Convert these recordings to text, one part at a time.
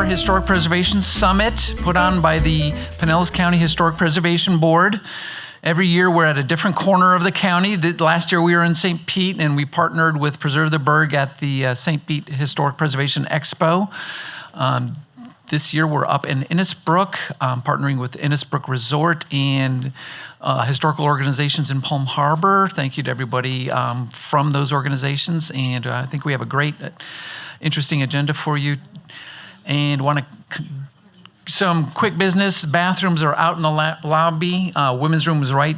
Historic Preservation Summit put on by the Pinellas County Historic Preservation Board. Every year we're at a different corner of the county. Last year we were in St. Pete and we partnered with Preserve the Burg at the St. Pete Historic Preservation Expo. This year we're up in Innisbrook, partnering with Innisbrook Resort and historical organizations in Palm Harbor. Thank you to everybody from those organizations, and I think we have a great, interesting agenda for you. And want to some quick business. Bathrooms are out in the lobby. Women's room is right.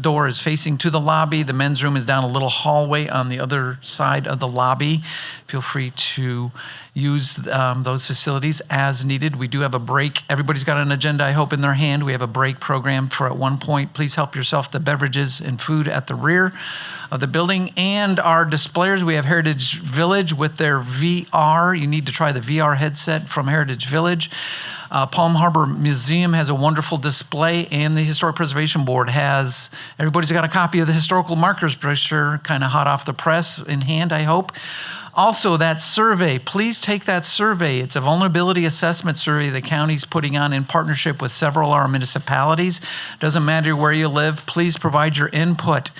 Door is facing to the lobby. The men's room is down a little hallway on the other side of the lobby. Feel free to use those facilities as needed. We do have a break. Everybody's got an agenda, I hope, in their hand. We have a break program for at one point. Please help yourself to beverages and food at the rear of the building. And our displayers, we have Heritage Village with their VR. You need to try the VR headset from Heritage Village. Palm Harbor Museum has a wonderful display, and the Historic Preservation Board has, everybody's got a copy of the historical markers brochure, kind of hot off the press in hand, I hope. Also, that survey, please take that survey. It's a vulnerability assessment survey the county's putting on in partnership with several of our municipalities. Doesn't matter where you live, please provide your input.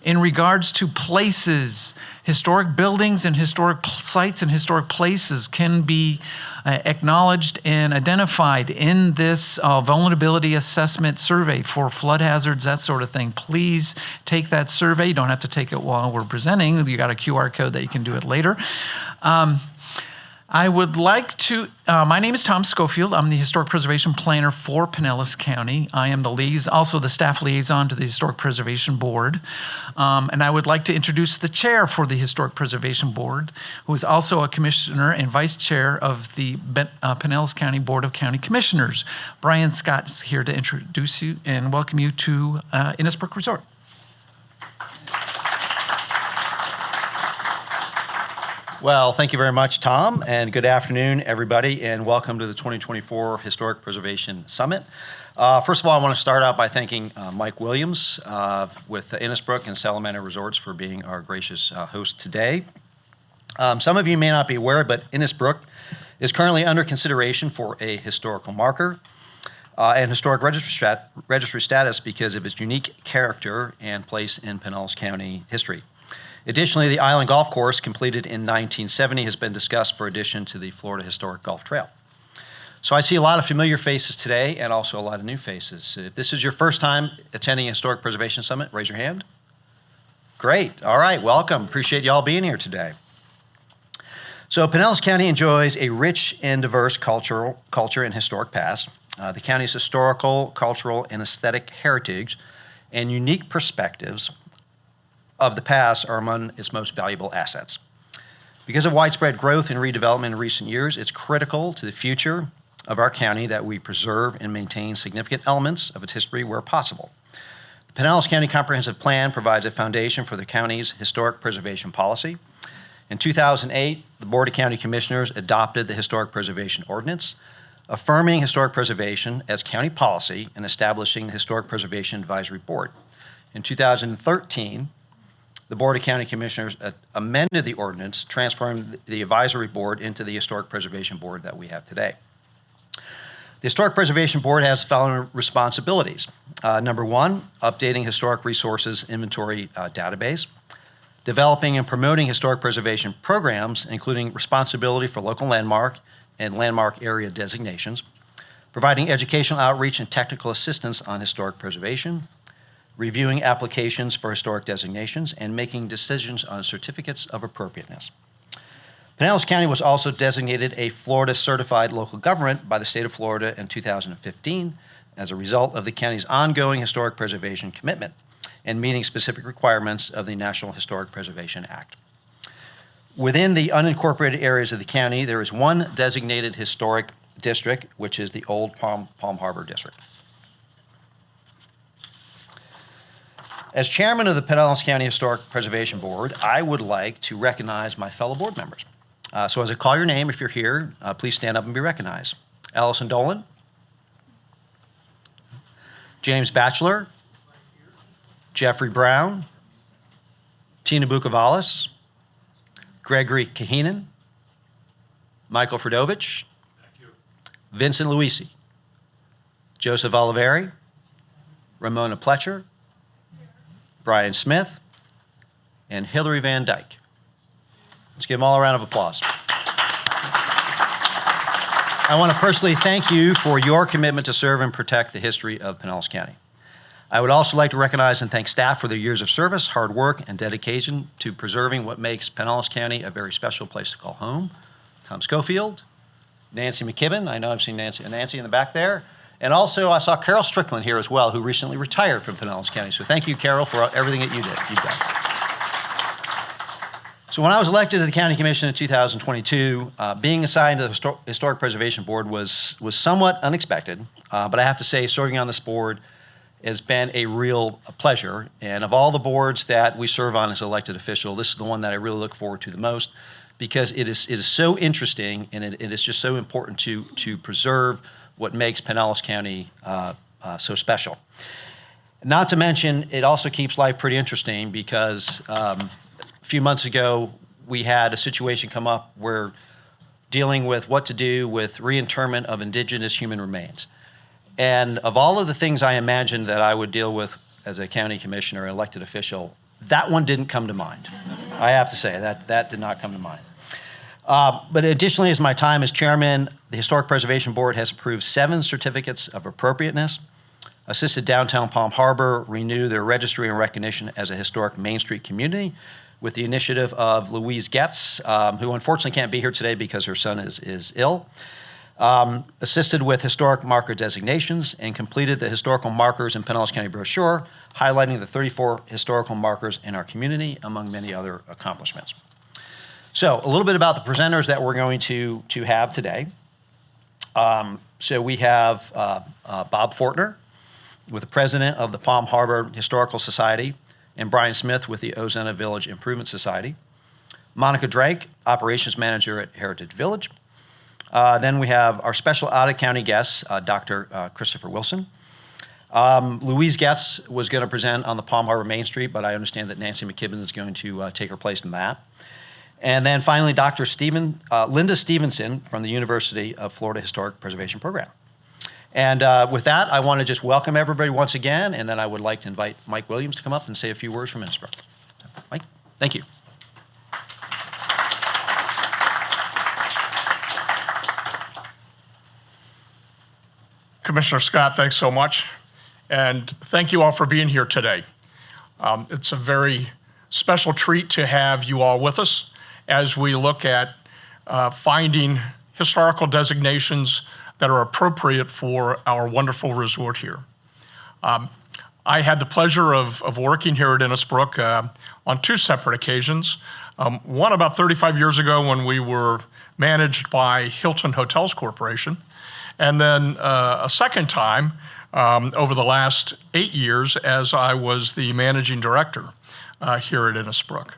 In regards to places, historic buildings and historic sites and historic places can be acknowledged and identified in this vulnerability assessment survey for flood hazards, that sort of thing. Please take that survey. You don't have to take it while we're presenting. You got a QR code that you can do it later. I would like to, my name is Tom Scofield. I'm the Historic Preservation Planner for Pinellas County. I am also the staff liaison to the Historic Preservation Board. And I would like to introduce the chair for the Historic Preservation Board, who is also a commissioner and vice chair of the Pinellas County Board of County Commissioners. Brian Scott is here to introduce you and welcome you to Innisbrook Resort. Well, thank you very much, Tom, and good afternoon, everybody, and welcome to the 2024 Historic Preservation Summit. First of all, I want to start out by thanking Mike Williams with Innisbrook and Salamander Resorts for being our gracious host today. Some of you may not be aware, but Innisbrook is currently under consideration for a historical marker and historic registry status because of its unique character and place in Pinellas County history. Additionally, the Island Golf Course, completed in 1970, has been discussed for addition to the Florida Historic Golf Trail. So I see a lot of familiar faces today and also a lot of new faces. If this is your first time attending a Historic Preservation Summit, raise your hand. Great. All right. Welcome. Appreciate you all being here today. So Pinellas County enjoys a rich and diverse culture and historic past. The county's historical, cultural, and aesthetic heritage and unique perspectives of the past are among its most valuable assets. Because of widespread growth and redevelopment in recent years, it's critical to the future of our county that we preserve and maintain significant elements of its history where possible. The Pinellas County Comprehensive Plan provides a foundation for the county's historic preservation policy. In 2008, the Board of County Commissioners adopted the Historic Preservation Ordinance, affirming historic preservation as county policy and establishing the Historic Preservation Advisory Board. In 2013, the Board of County Commissioners amended the ordinance, transforming the advisory board into the Historic Preservation Board that we have today. The Historic Preservation Board has the following responsibilities. Number one, updating historic resources inventory database, developing and promoting historic preservation programs, including responsibility for local landmark and landmark area designations, providing educational outreach and technical assistance on historic preservation, reviewing applications for historic designations, and making decisions on certificates of appropriateness. Pinellas County was also designated a Florida Certified Local Government by the state of Florida in 2015 as a result of the county's ongoing historic preservation commitment and meeting specific requirements of the National Historic Preservation Act. Within the unincorporated areas of the county, there is one designated historic district, which is the Old Palm Harbor District. As chairman of the Pinellas County Historic Preservation Board, I would like to recognize my fellow board members. So as I call your name, if you're here, please stand up and be recognized. Allison Dolan, James Batchelor, Jeffrey Brown, Tina Bukavalis, Gregory Kahinen, Michael Fredovich, Vincent Luisi, Joseph Oliveri, Ramona Pletcher, Brian Smith, and Hillary Van Dyke. Let's give them all a round of applause. I want to personally thank you for your commitment to serve and protect the history of Pinellas County. I would also like to recognize and thank staff for their years of service, hard work, and dedication to preserving what makes Pinellas County a very special place to call home. Tom Scofield, Nancy McKibben, I know I've seen Nancy in the back there, and also I saw Carol Strickland here as well, who recently retired from Pinellas County. So thank you, Carol, for everything that you've done. So when I was elected to the County Commission in 2022, being assigned to the Historic Preservation Board was somewhat unexpected, but I have to say serving on this board has been a real pleasure. And of all the boards that we serve on as an elected official, this is the one that I really look forward to the most because it is so interesting and it is just so important to preserve what makes Pinellas County so special. Not to mention, it also keeps life pretty interesting because a few months ago, we had a situation come up where dealing with what to do with reinterment of indigenous human remains. And of all of the things I imagined that I would deal with as a county commissioner or elected official, that one didn't come to mind. I have to say, that did not come to mind. But additionally, as my time as chairman, the Historic Preservation Board has approved 7 certificates of appropriateness, assisted downtown Palm Harbor renew their registry and recognition as a historic Main Street community with the initiative of Louise Getz, who unfortunately can't be here today because her son is ill. Assisted with historic marker designations and completed the historical markers in Pinellas County brochure, highlighting the 34 historical markers in our community, among many other accomplishments. So a little bit about the presenters that we're going to have today. So we have Bob Fortner, with the president of the Palm Harbor Historical Society, and Brian Smith with the Ozona Village Improvement Society. Monica Drake, operations manager at Heritage Village. Then we have our special out-of-county guest, Dr. Christopher Wilson. Louise Getz was going to present on the Palm Harbor Main Street, but I understand that Nancy McKibben is going to take her place in that. And then finally, Dr. Linda Stevenson from the University of Florida Historic Preservation Program. And with that, I want to just welcome everybody once again, and then I would like to invite Mike Williams to come up and say a few words from Innisbrook. Mike, thank you. Commissioner Scott, thanks so much. And thank you all for being here today. It's a very special treat to have you all with us as we look at finding historical designations that are appropriate for our wonderful resort here. I had the pleasure of working here at Innisbrook on 2 separate occasions. One about 35 years ago when we were managed by Hilton Hotels Corporation, and then a second time over the last 8 years as I was the managing director here at Innisbrook.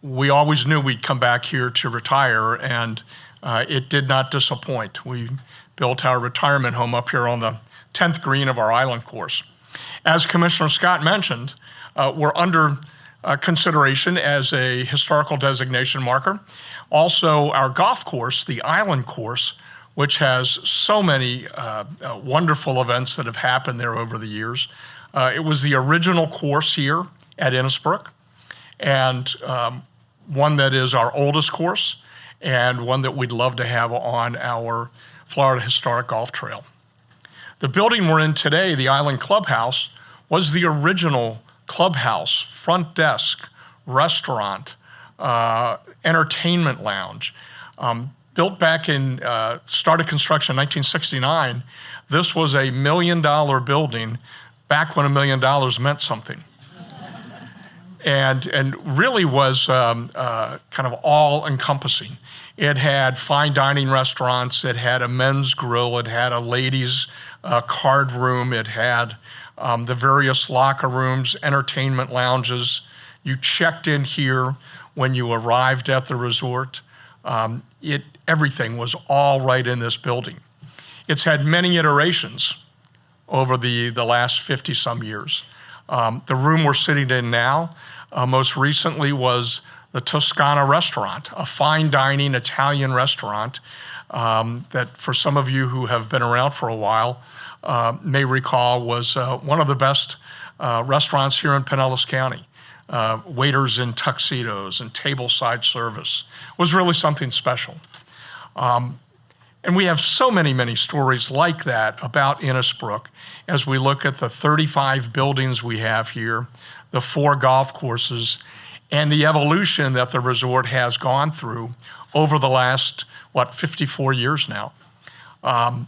We always knew we'd come back here to retire, and it did not disappoint. We built our retirement home up here on the 10th green of our island course. As Commissioner Scott mentioned, we're under consideration as a historical designation marker. Also, our golf course, the island course, which has so many wonderful events that have happened there over the years. It was the original course here at Innisbrook, and one that is our oldest course, and one that we'd love to have on our Florida Historic Golf Trail. The building we're in today, the Island Clubhouse, was the original clubhouse, front desk, restaurant, entertainment lounge. Built back in, started construction in 1969, this was a $1 million building back when $1 million meant something. And really was kind of all-encompassing. It had fine dining restaurants, it had a men's grill, it had a ladies' card room, it had the various locker rooms, entertainment lounges. You checked in here when you arrived at the resort. Everything was all right in this building. It's had many iterations over the last 50-some years. The room we're sitting in now, most recently was the Toscana restaurant, a fine dining Italian restaurant that for some of you who have been around for a while may recall was one of the best restaurants here in Pinellas County. Waiters in tuxedos and tableside service was really something special. And we have so many stories like that about Innisbrook as we look at the 35 buildings we have here, the 4 golf courses, and the evolution that the resort has gone through over the last, 54 years now. And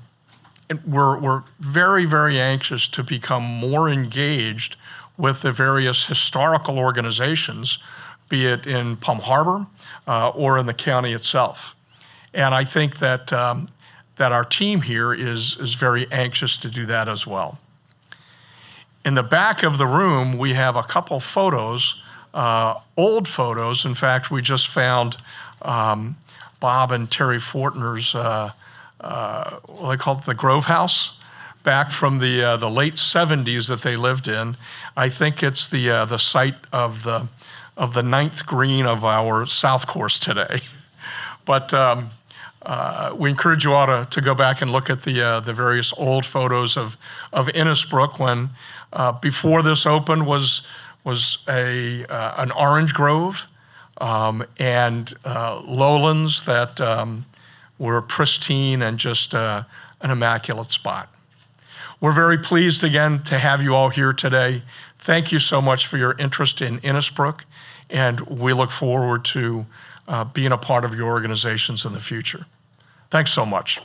we're very anxious to become more engaged with the various historical organizations, be it in Palm Harbor or in the county itself. And I think that that our team here is very anxious to do that as well. In the back of the room, we have a couple photos, old photos. In fact, we just found Bob and Terry Fortner's, what they call it, the Grove House, back from the late 70s that they lived in. I think it's the site of the 9th green of our South Course today. But we encourage you all to go back and look at the various old photos of Innisbrook when before this opened was an orange grove and lowlands that were pristine and just an immaculate spot. We're very pleased again to have you all here today. Thank you so much for your interest in Innisbrook, and we look forward to being a part of your organizations in the future. Thanks so much.